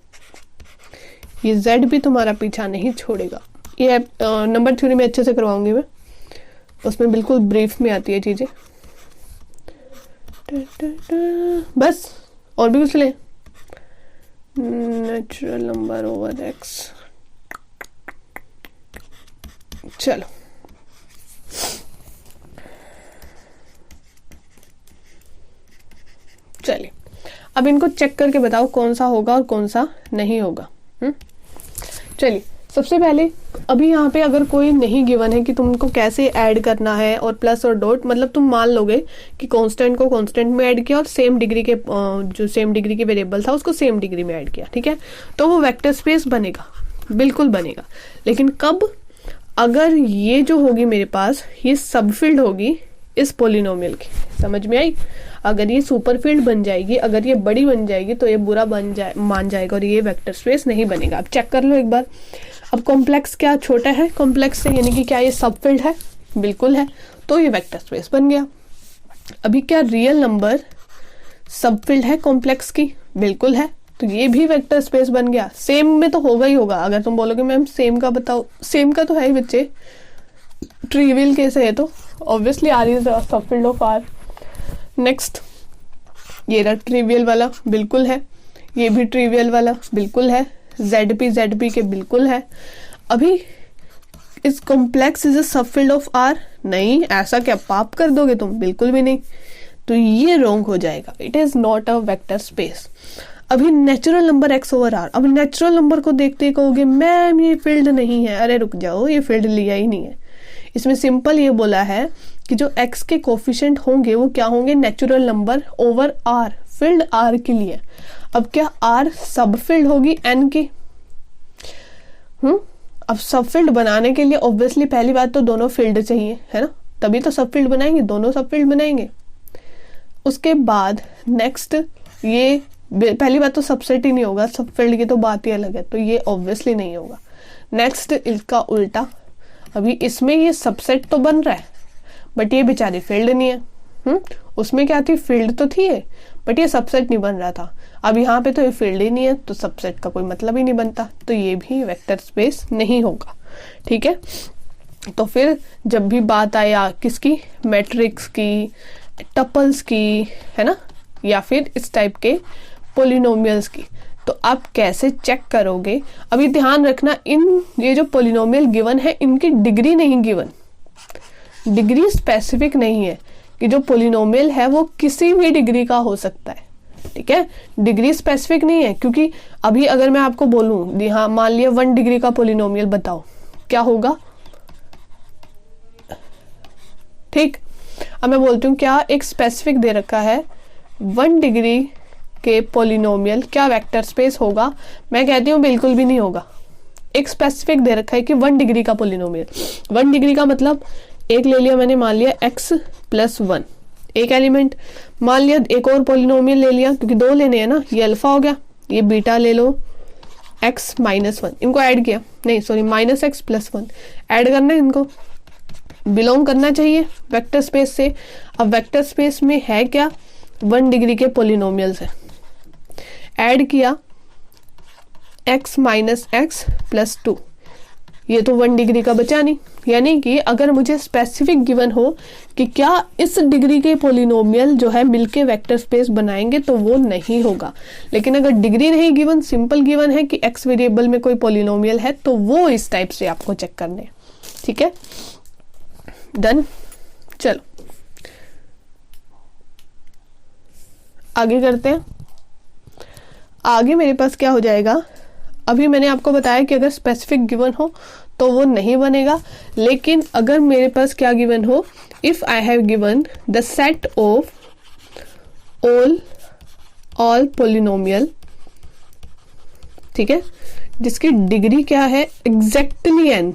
ये Z भी तुम्हारा पीछा नहीं छोड़ेगा। ये नंबर थ्योरी में अच्छे से करवाऊंगी मैं, उसमें बिल्कुल ब्रीफ में आती है चीजें। बस और भी कुछ ले, नेचुरल नंबर ओवर एक्स। चलो चलिए अब इनको चेक करके बताओ कौन सा होगा और कौन सा नहीं होगा। चलिए सबसे पहले अभी यहाँ पे अगर कोई नहीं गिवन है कि तुमको कैसे ऐड करना है और प्लस और डॉट, मतलब तुम मान लोगे कि कांस्टेंट को कांस्टेंट में ऐड किया और सेम डिग्री के जो सेम डिग्री के वेरिएबल था उसको सेम डिग्री में ऐड किया, ठीक है, तो वो वेक्टर स्पेस बनेगा, बिल्कुल बनेगा। लेकिन कब, अगर ये जो होगी मेरे पास ये सब फील्ड होगी इस पोलिनोमियल की, समझ में आई। अगर ये सुपर फील्ड बन जाएगी, अगर ये बड़ी बन जाएगी तो ये बुरा मान जाएगा और ये वेक्टर स्पेस नहीं बनेगा। अब चेक कर लो एक बार। अब कॉम्प्लेक्स क्या छोटा है कॉम्प्लेक्स से, यानी कि क्या ये सब फील्ड है, बिल्कुल है, तो ये वेक्टर स्पेस बन गया। अभी क्या रियल नंबर सब फील्ड है कॉम्प्लेक्स की, बिल्कुल है, तो ये भी वेक्टर स्पेस बन गया। सेम में तो होगा ही होगा। अगर तुम बोलोगे मैम सेम का बताओ, सेम का तो है ही बच्चे, ट्रिवियल केस है तो ऑब्वियसली आर इज सब फील्ड ऑफ आर। नेक्स्ट ये रहा ट्रिवियल वाला, बिल्कुल है, ये भी ट्रिवियल वाला बिल्कुल है, ZP के बिल्कुल है। अभी इस कॉम्प्लेक्स इज अ सब फील्ड ऑफ आर, नहीं, ऐसा क्या पाप कर दोगे तुम, बिल्कुल भी नहीं, तो ये रॉन्ग हो जाएगा, it is not a vector space. अभी natural number X over R, अब नेचुरल नंबर को देखते ही कहोगे मैम ये फील्ड नहीं है, अरे रुक जाओ, ये फील्ड लिया ही नहीं है। इसमें सिंपल ये बोला है कि जो x के कोफिशिएंट होंगे वो क्या होंगे, natural number over r, field r के लिए। अब क्या r सब फील्ड होगी n की, अब सब फील्ड बनाने के लिए ऑब्वियसली पहली बात तो दोनों फील्ड चाहिए, है ना, तभी तो सब फील्ड बनाएंगे, दोनों सब फील्ड बनाएंगे। उसके बाद नेक्स्ट ये पहली बात तो सबसेट ही नहीं होगा, सब फील्ड की तो बात ही अलग है, तो ये ऑब्वियसली नहीं होगा। नेक्स्ट इसका उल्टा, अभी इसमें ये सबसेट तो बन रहा है बट ये बेचारी फील्ड नहीं है, उसमें क्या थी, फील्ड तो थी बट ये सबसेट नहीं बन रहा था। अब यहाँ पे तो ये फील्ड ही नहीं है तो सबसेट का कोई मतलब ही नहीं बनता, तो ये भी वेक्टर स्पेस नहीं होगा। ठीक है, तो फिर जब भी बात आए किसकी, मैट्रिक्स की, टपल्स की, है ना, या फिर इस टाइप के पोलिनोमियल्स की, तो आप कैसे चेक करोगे। अभी ध्यान रखना, ये जो पोलिनोमियल गिवन है इनकी डिग्री नहीं गिवन, डिग्री स्पेसिफिक नहीं है कि जो पोलिनोमियल है वो किसी भी डिग्री का हो सकता है। ठीक है, डिग्री स्पेसिफिक नहीं है, क्योंकि अभी अगर मैं आपको बोलूं हाँ मान लिया 1 डिग्री का पोलिनोमियल बताओ, क्या होगा। ठीक, अब मैं बोलती हूँ क्या एक स्पेसिफिक दे रखा है 1 डिग्री के पोलिनोमियल क्या वेक्टर स्पेस होगा, मैं कहती हूँ बिल्कुल भी नहीं होगा। एक स्पेसिफिक दे रखा है कि 1 डिग्री का पोलिनोमियल, 1 डिग्री का मतलब एक ले लिया मैंने, मान लिया x + 1 एक एलिमेंट, मान लिया एक और पोलिनोमियल ले लिया क्योंकि 2 लेने हैं ना, ये अल्फा हो गया, ये बीटा ले लो, x - 1 इनको ऐड किया, नहीं सॉरी -x + 1 ऐड करना है, इनको बिलोंग करना चाहिए वेक्टर स्पेस से। अब वेक्टर स्पेस में है क्या, 1 डिग्री के पोलिनोमियल्स है, ऐड किया x - x + 2, ये तो 1 डिग्री का बचा नहीं। यानी कि अगर मुझे स्पेसिफिक गिवन हो कि क्या इस डिग्री के पोलिनोमियल जो है मिलके वेक्टर स्पेस बनाएंगे, तो वो नहीं होगा। लेकिन अगर डिग्री नहीं गिवन, सिंपल गिवन है कि x वेरिएबल में कोई पोलिनोमियल है, तो वो इस टाइप से आपको चेक करने हैं। ठीक है, डन। चलो आगे करते हैं। आगे मेरे पास क्या हो जाएगा, अभी मैंने आपको बताया कि अगर स्पेसिफिक गिवन हो तो वो नहीं बनेगा, लेकिन अगर मेरे पास क्या गिवन हो, if I have given the set of all polynomial, ठीक है, जिसकी डिग्री क्या है एग्जैक्टली n,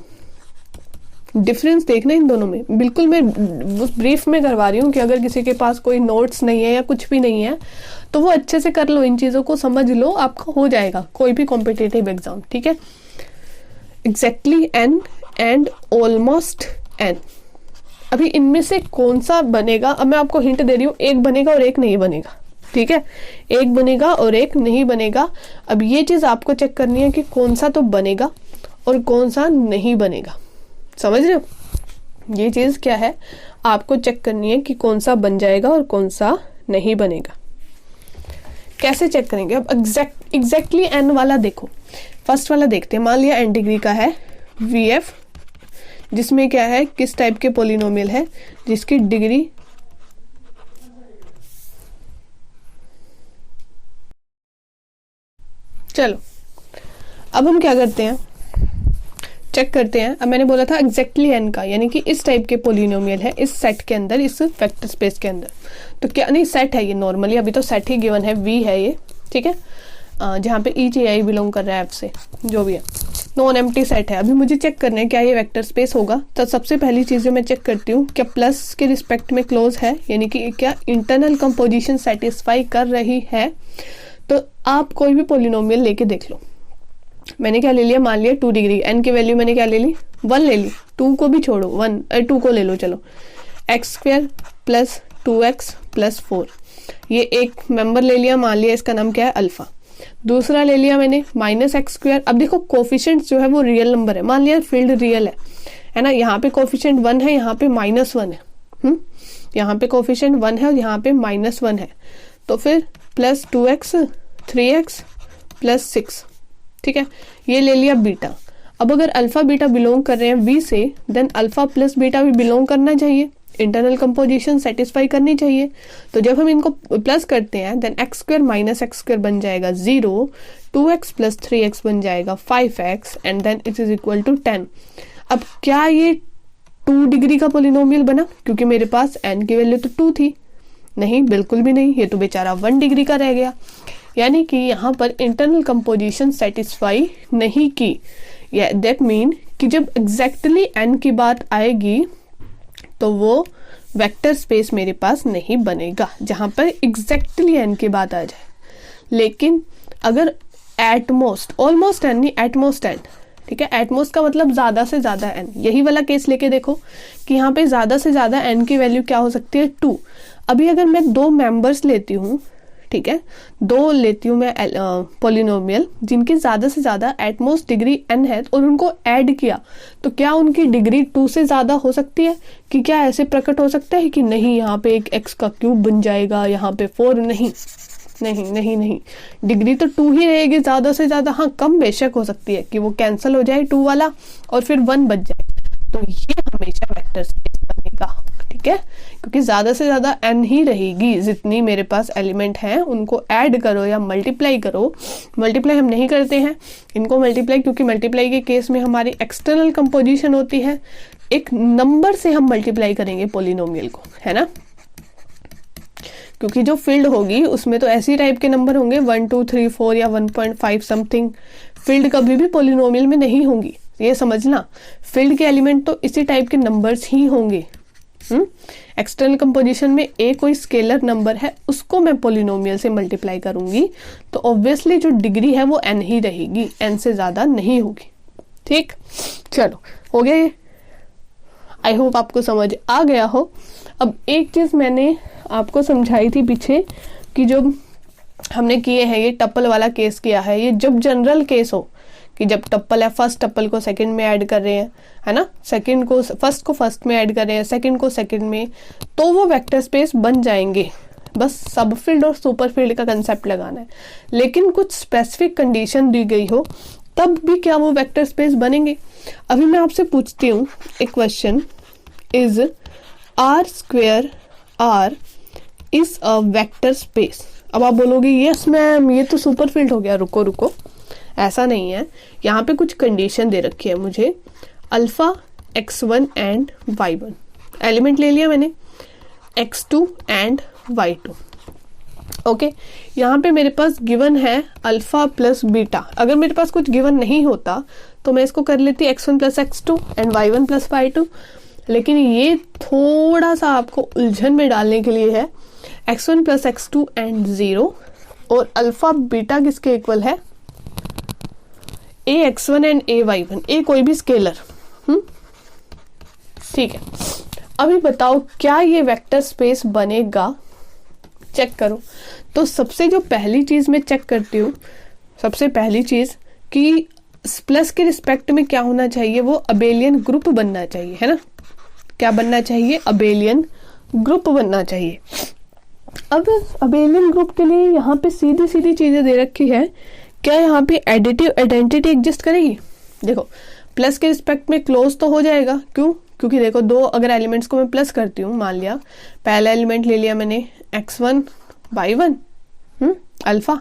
डिफरेंस देखना इन दोनों में। बिल्कुल मैं उस ब्रीफ में करवा रही हूँ कि अगर किसी के पास कोई नोट्स नहीं है या कुछ भी नहीं है तो वो अच्छे से कर लो, इन चीजों को समझ लो, आपका हो जाएगा कोई भी कॉम्पिटिटिव एग्जाम। ठीक है, exactly n and almost n, अभी इनमें से कौन सा बनेगा, अब मैं आपको हिंट दे रही हूँ, एक बनेगा और एक नहीं बनेगा। ठीक है, एक बनेगा और एक नहीं बनेगा। अब ये चीज आपको चेक करनी है कि कौन सा तो बनेगा और कौन सा नहीं बनेगा, समझ रहे हो। ये चीज क्या है, आपको चेक करनी है कि कौन सा बन जाएगा और कौन सा नहीं बनेगा। कैसे चेक करेंगे, अब एग्जैक्टली n वाला देखो, फर्स्ट वाला देखते हैं। मान लिया n डिग्री का है VF, जिसमें क्या है, किस टाइप के पोलिनोमियल है, जिसकी डिग्री चलो अब हम क्या करते हैं, चेक करते हैं। अब मैंने बोला था एग्जैक्टली n का, यानी कि इस टाइप के पोलिनोमियल है इस सेट के अंदर, इस वेक्टर स्पेस के अंदर, तो क्या नहीं सेट है ये नॉर्मली, अभी तो सेट ही गिवन है, V है ये। ठीक है, जहाँ पे each ai बिलोंग कर रहा है F से, जो भी है, नॉन एम्प्टी सेट है। अभी मुझे चेक करना है क्या ये वेक्टर स्पेस होगा। तो सबसे पहली चीज जो मैं चेक करती हूँ, क्या प्लस के रिस्पेक्ट में क्लोज है, यानी कि क्या इंटरनल कंपोजिशन सेटिस्फाई कर रही है। तो आप कोई भी पोलिनोमियल लेके देख लो। मैंने क्या ले लिया, मान लिया 2 डिग्री, n की वैल्यू मैंने क्या ले ली, 1 ले ली, 2 को भी छोड़ो, 2 को ले लो, चलो x² + 2x + 4, ये एक मेंबर ले लिया, मान लिया इसका नाम क्या है अल्फा। दूसरा ले लिया मैंने -x²। अब देखो कोफिशिएंट जो है वो रियल नंबर है, मान लिया फील्ड रियल है ना, यहाँ पे कोफिशिएंट 1 है, यहाँ पे -1 है, यहाँ पे कोफिशिएंट 1 है और यहाँ पे -1 है, तो फिर +2x 3x + 6। ठीक है, ये ले लिया बीटा। अब अगर अल्फा बीटा बिलोंग कर रहे हैं V से, देन अल्फा प्लस बीटा भी बिलोंग करना चाहिए, इंटरनल कंपोजिशन सेटिस्फाई करनी चाहिए। तो जब हम इनको प्लस करते हैं, देन x² - x² बन जाएगा 0, 2x + 3x बन जाएगा 5x, and then it is equal to 10। अब क्या ये 2 डिग्री का पोलिनोमियल बना, क्योंकि मेरे पास n की वैल्यू तो 2 थी? नहीं, बिल्कुल भी नहीं, ये तो बेचारा 1 डिग्री का रह गया। यानी कि यहाँ पर इंटरनल कंपोजिशन सेटिस्फाई नहीं की। दैट मीन कि जब एग्जैक्टली n की बात आएगी तो वो वेक्टर स्पेस मेरे पास नहीं बनेगा, जहां पर एग्जैक्टली n की बात आ जाए। लेकिन अगर एटमोस्ट, ऑलमोस्ट n नहीं, एटमोस्ट n, ठीक है, एटमोस्ट का मतलब ज्यादा से ज्यादा n, यही वाला केस लेके देखो कि यहाँ पे ज्यादा से ज्यादा n की वैल्यू क्या हो सकती है, 2। अभी अगर मैं दो मेंबर्स लेती हूँ, ठीक है, दो लेती हूँ मैं पॉलिनोमियल जिनकी ज्यादा से ज्यादा एटमोस्ट डिग्री n है और उनको ऐड किया, तो क्या उनकी डिग्री 2 से ज्यादा हो सकती है? कि क्या ऐसे प्रकट हो सकता है कि नहीं यहाँ पे एक x का क्यूब बन जाएगा, यहाँ पे 4? नहीं नहीं नहीं नहीं, डिग्री तो 2 ही रहेगी ज्यादा से ज्यादा। हाँ, कम बेशक हो सकती है कि वो कैंसिल हो जाए 2 वाला और फिर 1 बच जाए, तो ये हमेशा वेक्टर स्पेस बनेगा, ठीक है, क्योंकि ज्यादा से ज्यादा n ही रहेगी। जितनी मेरे पास एलिमेंट हैं उनको ऐड करो या मल्टीप्लाई करो, मल्टीप्लाई हम नहीं करते हैं इनको मल्टीप्लाई, क्योंकि मल्टीप्लाई के केस में हमारी एक्सटर्नल कंपोजिशन होती है, एक नंबर से हम मल्टीप्लाई करेंगे पॉलिनोमियल को, है ना, क्योंकि जो फील्ड होगी उसमें तो ऐसी टाइप के नंबर होंगे 1 2 3 4 या 1.5 समथिंग। फील्ड कभी भी पॉलिनोमियल में नहीं होंगी, ये समझना। फील्ड के एलिमेंट तो इसी टाइप के नंबर्स ही होंगे। एक्सटर्नल कंपोजिशन में ए कोई स्केलर नंबर है, उसको मैं पॉलिनोमियल से मल्टीप्लाई करूंगी, तो ऑब्वियसली जो डिग्री है वो n ही रहेगी, n से ज्यादा नहीं होगी। ठीक, चलो हो गया ये, आई होप आपको समझ आ गया हो। अब एक चीज मैंने आपको समझाई थी पीछे कि जो हमने किए हैं, ये टप्पल वाला केस किया है, ये जब जनरल केस हो कि जब टप्पल है, फर्स्ट टप्पल को सेकंड में ऐड कर रहे हैं, है ना, सेकंड को फर्स्ट में ऐड कर रहे हैं, सेकंड को सेकंड में, तो वो वेक्टर स्पेस बन जाएंगे। बस सब फील्ड और सुपर फील्ड का कंसेप्ट लगाना है। लेकिन कुछ स्पेसिफिक कंडीशन दी गई हो तब भी क्या वो वेक्टर स्पेस बनेंगे? अभी मैं आपसे पूछती हूँ एक question, is R square R is a vector space. अब आप बोलोगे यस मैम, ये तो सुपर फील्ड हो गया। रुको रुको, ऐसा नहीं है, यहाँ पे कुछ कंडीशन दे रखी है मुझे। Alpha x1 and y1 element ले लिया मैंने, x2 एंड y2। ओके, यहाँ पे मेरे पास गिवन है अल्फा प्लस बीटा। अगर मेरे पास कुछ गिवन नहीं होता तो मैं इसको कर लेती x1 plus x2 and y1 plus y2, लेकिन ये थोड़ा सा आपको उलझन में डालने के लिए है। x1 प्लस x2 एंड 0 और अल्फा बीटा किसके इक्वल है? a x1 and a y1, a कोई भी स्केलर। ठीक है, अभी बताओ क्या ये वेक्टर स्पेस बनेगा? चेक करो। तो सबसे जो पहली चीज मैं चेक करती हूँ, सबसे पहली चीज कि प्लस के रिस्पेक्ट में क्या होना चाहिए, वो अबेलियन ग्रुप बनना चाहिए, है ना। क्या बनना चाहिए? अबेलियन ग्रुप बनना चाहिए। अब अबेलियन ग्रुप के लिए यहाँ पे सीधी सीधी चीजें दे रखी है। क्या यहाँ पे एडिटिव आइडेंटिटी एग्जिस्ट करेगी? देखो, प्लस के रिस्पेक्ट में क्लोज तो हो जाएगा। क्यों? क्योंकि देखो, दो अगर एलिमेंट्स को मैं प्लस करती हूँ, मान लिया पहला एलिमेंट ले लिया मैंने x1 y1 अल्फा,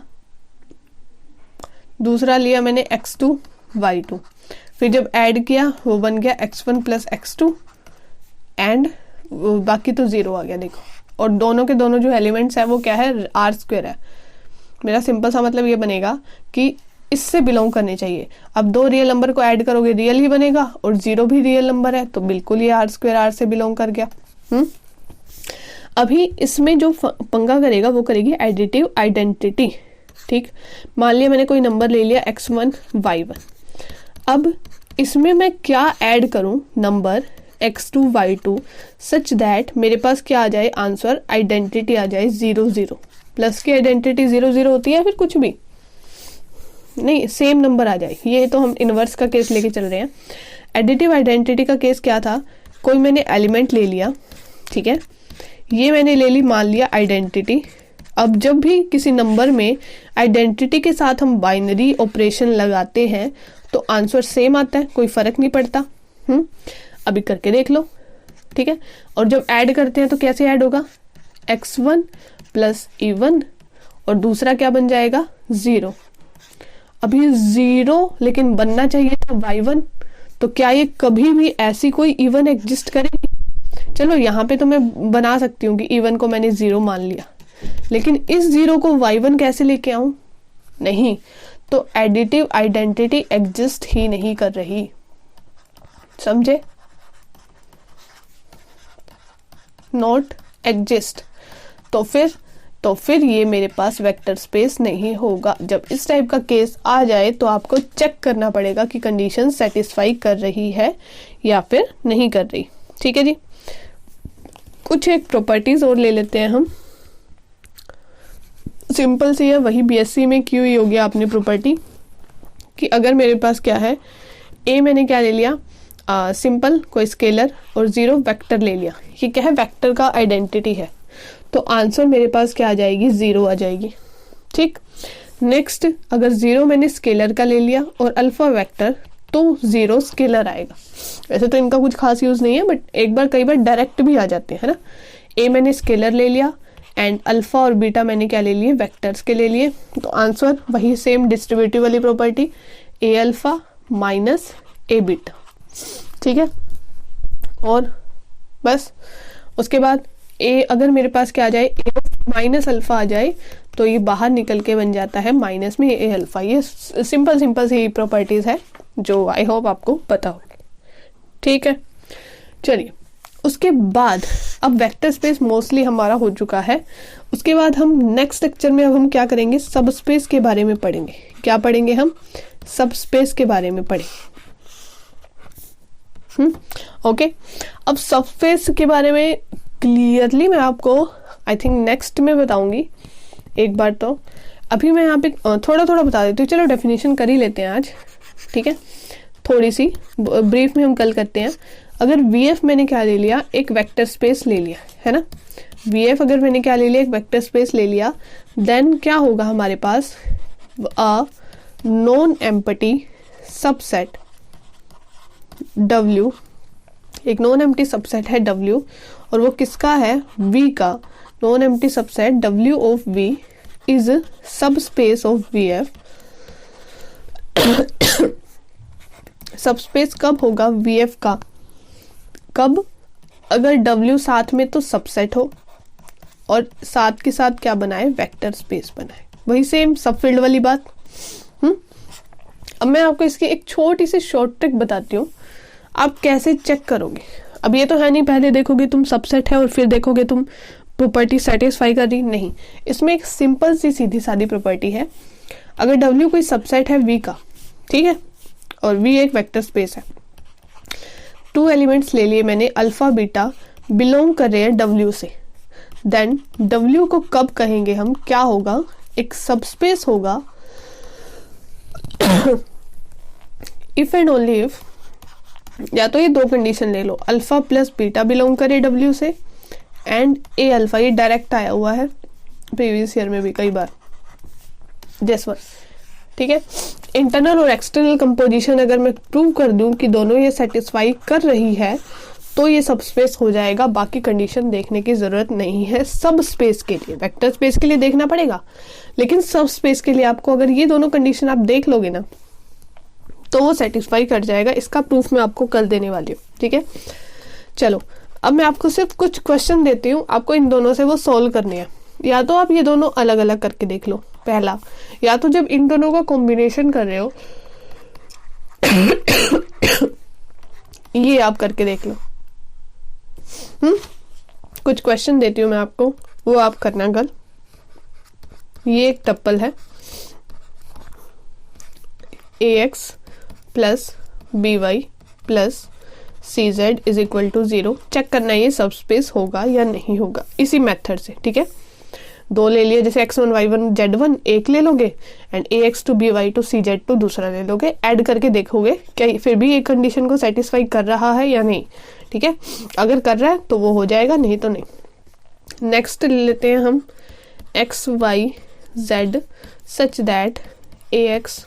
दूसरा लिया मैंने x2 y2, फिर जब ऐड किया वो बन गया x1 प्लस x2 एंड बाकी तो 0 आ गया। देखो, और दोनों के दोनों जो एलिमेंट्स है वो क्या है? आर स्क्वायर है। मेरा सिंपल सा मतलब ये बनेगा कि इससे बिलोंग करने चाहिए। अब दो रियल नंबर को ऐड करोगे रियल ही बनेगा, और 0 भी रियल नंबर है, तो बिल्कुल ये आर स्क्वायर आर से बिलोंग कर गया। अभी इसमें जो पंगा करेगा वो करेगी एडिटिव आइडेंटिटी। ठीक, मान लिया मैंने कोई नंबर ले लिया x1 y1, अब इसमें मैं क्या ऐड करूं? Number x2 y2 such that मेरे पास क्या आ जाए? आंसर आइडेंटिटी आ जाए 0 0। प्लस की आइडेंटिटी 0 0 होती है, फिर कुछ भी नहीं, सेम नंबर आ जाए। ये तो हम इनवर्स का केस लेके चल रहे हैं। एडिटिव आइडेंटिटी का केस क्या था? कोई मैंने एलिमेंट ले लिया, ठीक है, ये मैंने ले ली, मान लिया आइडेंटिटी। अब जब भी किसी नंबर में आइडेंटिटी के साथ हम बाइनरी ऑपरेशन लगाते हैं तो आंसर सेम आता है, कोई फर्क नहीं पड़ता। अभी करके देख लो, ठीक है। और जब ऐड करते हैं तो कैसे ऐड होगा? x1 प्लस e1 और दूसरा क्या बन जाएगा? 0। अभी 0 लेकिन बनना चाहिए था y1, तो क्या ये कभी भी ऐसी कोई e1 एग्जिस्ट करेगी? चलो यहाँ पे तो मैं बना सकती हूँ कि e1 को मैंने 0 मान लिया, लेकिन इस 0 को y1 कैसे लेके आऊं? नहीं, तो एडिटिव आइडेंटिटी एग्जिस्ट ही नहीं कर रही, समझे? Not exist. तो फिर ये मेरे पास वेक्टर स्पेस नहीं होगा। जब इस टाइप का केस आ जाए तो आपको चेक करना पड़ेगा कि कंडीशन सेटिस्फाई कर रही है या फिर नहीं कर रही। ठीक है जी, कुछ एक प्रॉपर्टीज और ले लेते हैं हम, सिंपल सी है, वही बीएससी में की हुई होगी आपने प्रॉपर्टी कि अगर मेरे पास क्या है, ए मैंने क्या ले लिया, सिंपल कोई स्केलर और 0 वेक्टर ले लिया, ये क्या है, वेक्टर का आइडेंटिटी है, तो आंसर मेरे पास क्या आ जाएगी, 0 आ जाएगी। ठीक, नेक्स्ट अगर 0 मैंने स्केलर का ले लिया और अल्फा वेक्टर, तो 0 स्केलर आएगा। वैसे तो इनका कुछ खास यूज नहीं है, बट एक बार कई बार डायरेक्ट भी आ जाते हैं, है ना। ए मैंने स्केलर ले लिया एंड अल्फा और बीटा मैंने क्या ले लिए, वेक्टर्स के ले लिए, तो आंसर वही सेम डिस्ट्रीब्यूटिव वाली प्रॉपर्टी, ए अल्फा माइनस ए बीटा। ठीक है, और बस उसके बाद ए अगर मेरे पास क्या आ जाए, ए माइनस अल्फा आ जाए, तो ये बाहर निकल के बन जाता है माइनस में ए अल्फा। ये सिंपल सी प्रॉपर्टीज है जो आई होप आपको पता होगी। ठीक है, चलिए उसके बाद अब वेक्टर स्पेस मोस्टली हमारा हो चुका है। उसके बाद हम नेक्स्ट लेक्चर में अब हम क्या करेंगे, सब स्पेस के बारे में पढ़ेंगे। क्या पढ़ेंगे हम, सब स्पेस के बारे में पढ़ेंगे। ओके, अब सब स्पेस के बारे में क्लियरली मैं आपको आई थिंक नेक्स्ट में बताऊंगी एक बार। तो अभी मैं यहाँ पे थोड़ा थोड़ा बता देती हूँ। चलो डेफिनेशन कर ही लेते हैं आज, ठीक है, थोड़ी सी ब्रीफ में हम कल करते हैं। अगर VF मैंने क्या ले लिया, एक वेक्टर स्पेस ले लिया, है ना। VF अगर मैंने क्या ले लिया, एक वेक्टर स्पेस ले लिया, देन क्या होगा हमारे पास, a non empty subset W, एक नॉन एम्प्टी सबसेट है W, और वो किसका है, V का। Non empty subset W of V is sub space of VF। Sub space कब होगा, VF का, कब, अगर W साथ में तो सबसेट हो और साथ के साथ क्या बनाए, वेक्टर स्पेस बनाए। वही सेम सब फील्ड वाली बात। अब मैं आपको इसकी एक छोटी सी शॉर्ट ट्रिक बताती हूँ, आप कैसे चेक करोगे। अब ये तो है नहीं पहले देखोगे तुम सबसेट है और फिर देखोगे तुम प्रॉपर्टी सेटिस्फाई कर रही, नहीं। इसमें एक सिंपल सी सीधी सादी प्रॉपर्टी है। अगर W कोई सबसेट है V का, ठीक है, और V एक वेक्टर स्पेस है, 2 एलिमेंट्स ले लिए मैंने, अल्फा बीटा बिलोंग कर रहे हैं W से, देन W को कब कहेंगे हम, क्या होगा, एक सबस्पेस होगा इफ एंड ओनली इफ, या तो ये 2 कंडीशन ले लो, अल्फा प्लस बीटा बिलोंग करे W से एंड ए अल्फा, ये डायरेक्ट आया हुआ है प्रीवियस ईयर में भी कई बार जैसवर। ठीक है, इंटरनल और एक्सटर्नल कंपोजिशन अगर मैं प्रूव कर दूं कि दोनों ये सेटिस्फाई कर रही है, तो ये सब स्पेस हो जाएगा। बाकी कंडीशन देखने की जरूरत नहीं है सब स्पेस के लिए। वेक्टर स्पेस के लिए देखना पड़ेगा, लेकिन सब स्पेस के लिए आपको अगर ये दोनों कंडीशन आप देख लोगे ना, तो वो सेटिस्फाई कर जाएगा। इसका प्रूफ मैं आपको कल देने वाली हूँ। ठीक है, चलो अब मैं आपको सिर्फ कुछ क्वेश्चन देती हूँ, आपको इन दोनों से वो सोल्व करने हैं। या तो आप ये दोनों अलग अलग करके देख लो पहला, या तो जब इन दोनों का कॉम्बिनेशन कर रहे हो ये आप करके देख लो। कुछ क्वेश्चन देती हूँ मैं आपको, वो आप करना कल। ये एक टप्पल है ax plus by plus cz is equal to 0। Check करना है ये सब स्पेस होगा या नहीं होगा, इसी मेथड से। ठीक है, 2 ले लिए, जैसे x1 y1 z1 एक ले लोगे एंड ax2 by2 cz2 दूसरा ले लोगे, ऐड करके देखोगे क्या फिर भी एक कंडीशन को सेटिस्फाई कर रहा है या नहीं। ठीक है, अगर कर रहा है तो वो हो जाएगा, नहीं तो नहीं। नेक्स्ट ले लेते हैं हम x y z such that ax,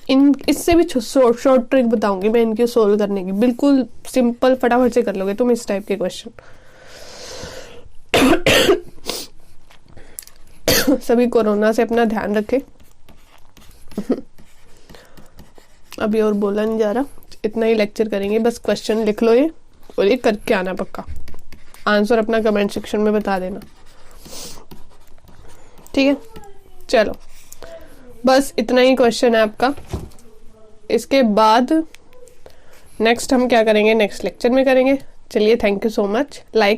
इन इससे भी शॉर्ट ट्रिक बताऊंगी मैं इनकी सोल्व करने की, बिल्कुल सिंपल, फटाफट से कर लोगे तुम इस टाइप के क्वेश्चन। सभी कोरोना से अपना ध्यान रखें। अभी और बोला नहीं जा रहा, इतना ही लेक्चर करेंगे, बस क्वेश्चन लिख लो ये और ये करके आना पक्का। आंसर अपना कमेंट सेक्शन में बता देना। ठीक है, चलो बस इतना ही क्वेश्चन है आपका। इसके बाद नेक्स्ट हम क्या करेंगे, नेक्स्ट लेक्चर में करेंगे। चलिए, thank you so much. Like